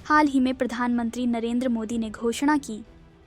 हाल ही में प्रधानमंत्री नरेंद्र मोदी ने घोषणा की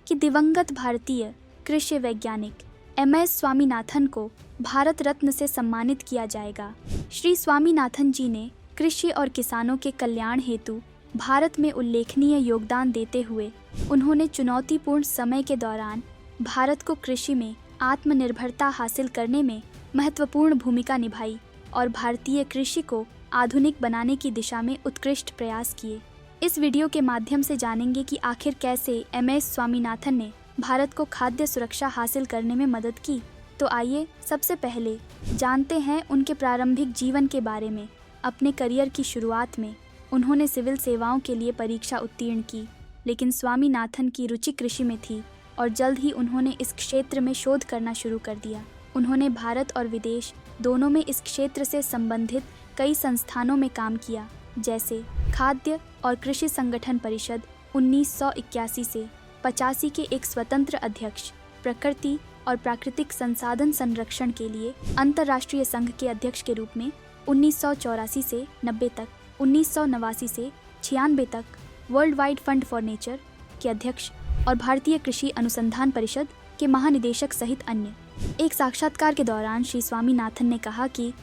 कि दिवंगत भारतीय कृषि वैज्ञानिक MS स्वामीनाथन को भारत रत्न से सम्मानित किया जाएगा। श्री स्वामीनाथन जी ने कृषि और किसानों के कल्याण हेतु भारत में उल्लेखनीय योगदान देते हुए उन्होंने चुनौतीपूर्ण समय के दौरान भारत को कृषि में आत्मनिर्भरता हासिल करने में महत्वपूर्ण भूमिका निभाई और भारतीय कृषि को आधुनिक बनाने की दिशा में उत्कृष्ट प्रयास किए। इस वीडियो के माध्यम से जानेंगे कि आखिर कैसे MS स्वामीनाथन ने भारत को खाद्य सुरक्षा हासिल करने में मदद की। तो आइए सबसे पहले जानते हैं उनके प्रारंभिक जीवन के बारे में। अपने करियर की शुरुआत में उन्होंने सिविल सेवाओं के लिए परीक्षा उत्तीर्ण की, लेकिन स्वामीनाथन की रुचि कृषि में थी और जल्द ही उन्होंने इस क्षेत्र में शोध करना शुरू कर दिया। उन्होंने भारत और विदेश दोनों में इस क्षेत्र से संबंधित कई संस्थानों में काम किया, जैसे खाद्य और कृषि संगठन परिषद 1981 से 85 के एक स्वतंत्र अध्यक्ष, प्रकृति और प्राकृतिक संसाधन संरक्षण के लिए अंतर्राष्ट्रीय संघ के अध्यक्ष के रूप में 1984 से 90 तक, 1989 से 96 तक world wide fund for nature के अध्यक्ष और भारतीय कृषि अनुसंधान परिषद के महानिदेशक सहित अन्य। एक साक्षात्कार के दौरान श्री स्वामीनाथन ने कहा कि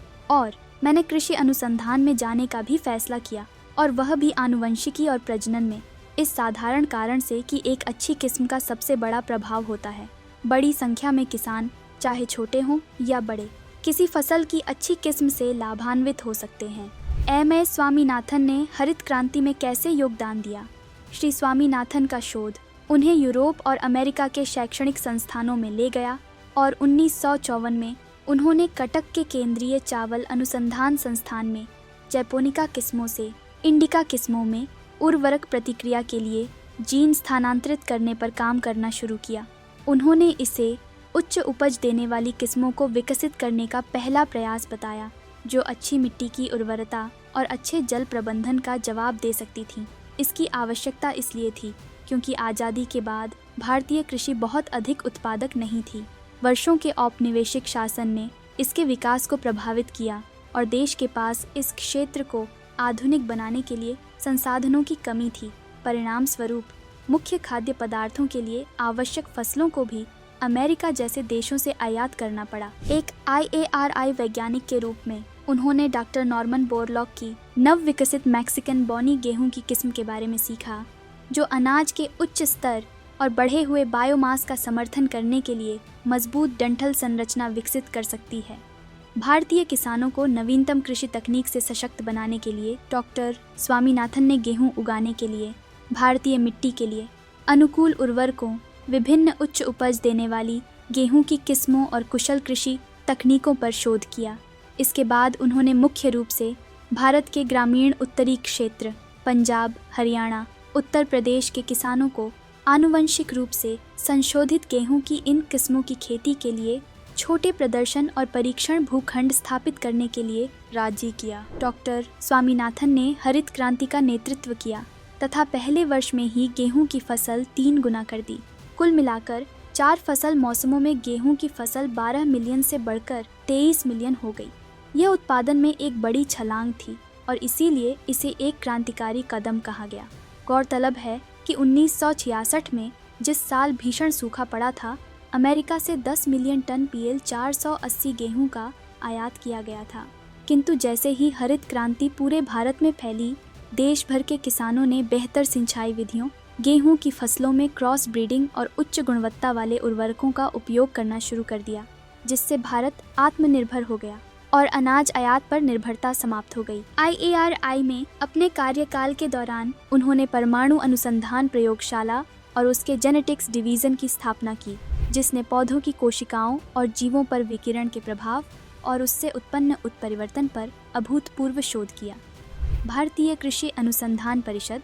मैंने कृषि अनुसंधान में जाने का भी फैसला किया, और वह भी आनुवंशिकी और प्रजनन में, इस साधारण कारण से कि एक अच्छी किस्म का सबसे बड़ा प्रभाव होता है। बड़ी संख्या में किसान, चाहे छोटे हों या बड़े, किसी फसल की अच्छी किस्म से लाभान्वित हो सकते हैं। MS स्वामीनाथन ने हरित क्रांति में कैसे योगदान दिया? श्री स्वामीनाथन का शोध उन्हें यूरोप और अमेरिका के शैक्षणिक संस्थानों में ले गया और 1954 में उन्होंने कटक के केंद्रीय चावल अनुसंधान संस्थान में जैपोनिका किस्मों से इंडिका किस्मों में उर्वरक प्रतिक्रिया के लिए जीन स्थानांतरित करने पर काम करना शुरू किया। उन्होंने इसे उच्च उपज देने वाली किस्मों को विकसित करने का पहला प्रयास बताया, जो अच्छी मिट्टी की उर्वरता और अच्छे जल प्रबंधन का जवाब दे सकती थी। इसकी आवश्यकता इसलिए थी क्योंकि आज़ादी के बाद भारतीय कृषि बहुत अधिक उत्पादक नहीं थी। वर्षों के औपनिवेशिक शासन ने इसके विकास को प्रभावित किया और देश के पास इस क्षेत्र को आधुनिक बनाने के लिए संसाधनों की कमी थी। परिणाम स्वरूप मुख्य खाद्य पदार्थों के लिए आवश्यक फसलों को भी अमेरिका जैसे देशों से आयात करना पड़ा। एक IARI वैज्ञानिक के रूप में उन्होंने डॉक्टर नॉर्मन बोरलॉग की नव विकसित मैक्सिकन बॉनी गेहूं की किस्म के बारे में सीखा, जो अनाज के उच्च स्तर और बढ़े हुए बायोमास का समर्थन करने के लिए मजबूत डंठल संरचना विकसित कर सकती है। भारतीय किसानों को नवीनतम कृषि तकनीक से सशक्त बनाने के लिए डॉक्टर स्वामीनाथन ने गेहूं उगाने के लिए भारतीय मिट्टी के लिए अनुकूल उर्वरकों, विभिन्न उच्च उपज देने वाली गेहूं की किस्मों और कुशल कृषि तकनीकों पर शोध किया। इसके बाद उन्होंने मुख्य रूप से भारत के ग्रामीण उत्तरी क्षेत्र, पंजाब, हरियाणा, उत्तर प्रदेश के किसानों को आनुवंशिक रूप से संशोधित गेहूं की इन किस्मों की खेती के लिए छोटे प्रदर्शन और परीक्षण भूखंड स्थापित करने के लिए राजी किया। डॉक्टर स्वामीनाथन ने हरित क्रांति का नेतृत्व किया तथा पहले वर्ष में ही गेहूं की फसल 3 गुना कर दी। कुल मिलाकर 4 फसल मौसमों में गेहूं की फसल 12 मिलियन से बढ़कर 23 मिलियन हो गई। यह उत्पादन में एक बड़ी छलांग थी और इसीलिए इसे एक क्रांतिकारी कदम कहा गया। गौरतलब है कि 1966 में जिस साल भीषण सूखा पड़ा था, अमेरिका से 10 मिलियन टन PL 480 गेहूं का आयात किया गया था। किंतु जैसे ही हरित क्रांति पूरे भारत में फैली, देश भर के किसानों ने बेहतर सिंचाई विधियों, गेहूं की फसलों में क्रॉस ब्रीडिंग और उच्च गुणवत्ता वाले उर्वरकों का उपयोग करना शुरू कर दिया, जिससे भारत आत्मनिर्भर हो गया और अनाज आयात पर निर्भरता समाप्त हो गई। IARI में अपने कार्यकाल के दौरान उन्होंने परमाणु अनुसंधान प्रयोगशाला और उसके जेनेटिक्स डिवीजन की स्थापना की, जिसने पौधों की कोशिकाओं और जीवों पर विकिरण के प्रभाव और उससे उत्पन्न उत्परिवर्तन पर अभूतपूर्व शोध किया। भारतीय कृषि अनुसंधान परिषद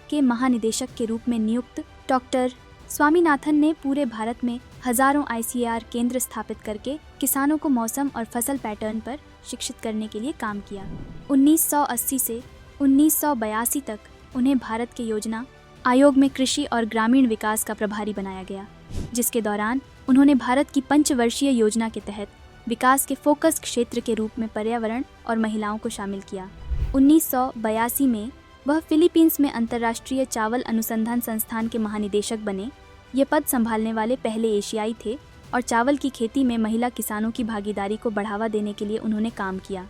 के महानिदेशक के रूप में नियुक्त डॉक्टर स्वामीनाथन ने पूरे भारत में हजारों ICAR केंद्र स्थापित करके किसानों को मौसम और फसल पैटर्न पर शिक्षित करने के लिए काम किया। 1980 से 1982 तक उन्हें भारत के योजना आयोग में कृषि और ग्रामीण विकास का प्रभारी बनाया गया, जिसके दौरान उन्होंने भारत की पंचवर्षीय योजना के तहत विकास के फोकस क्षेत्र के रूप में पर्यावरण और महिलाओं को शामिल किया। 1982 में वह फिलीपींस में अंतर्राष्ट्रीय चावल अनुसंधान संस्थान के महानिदेशक बने। ये पद संभालने वाले पहले एशियाई थे और चावल की खेती में महिला किसानों की भागीदारी को बढ़ावा देने के लिए उन्होंने काम किया।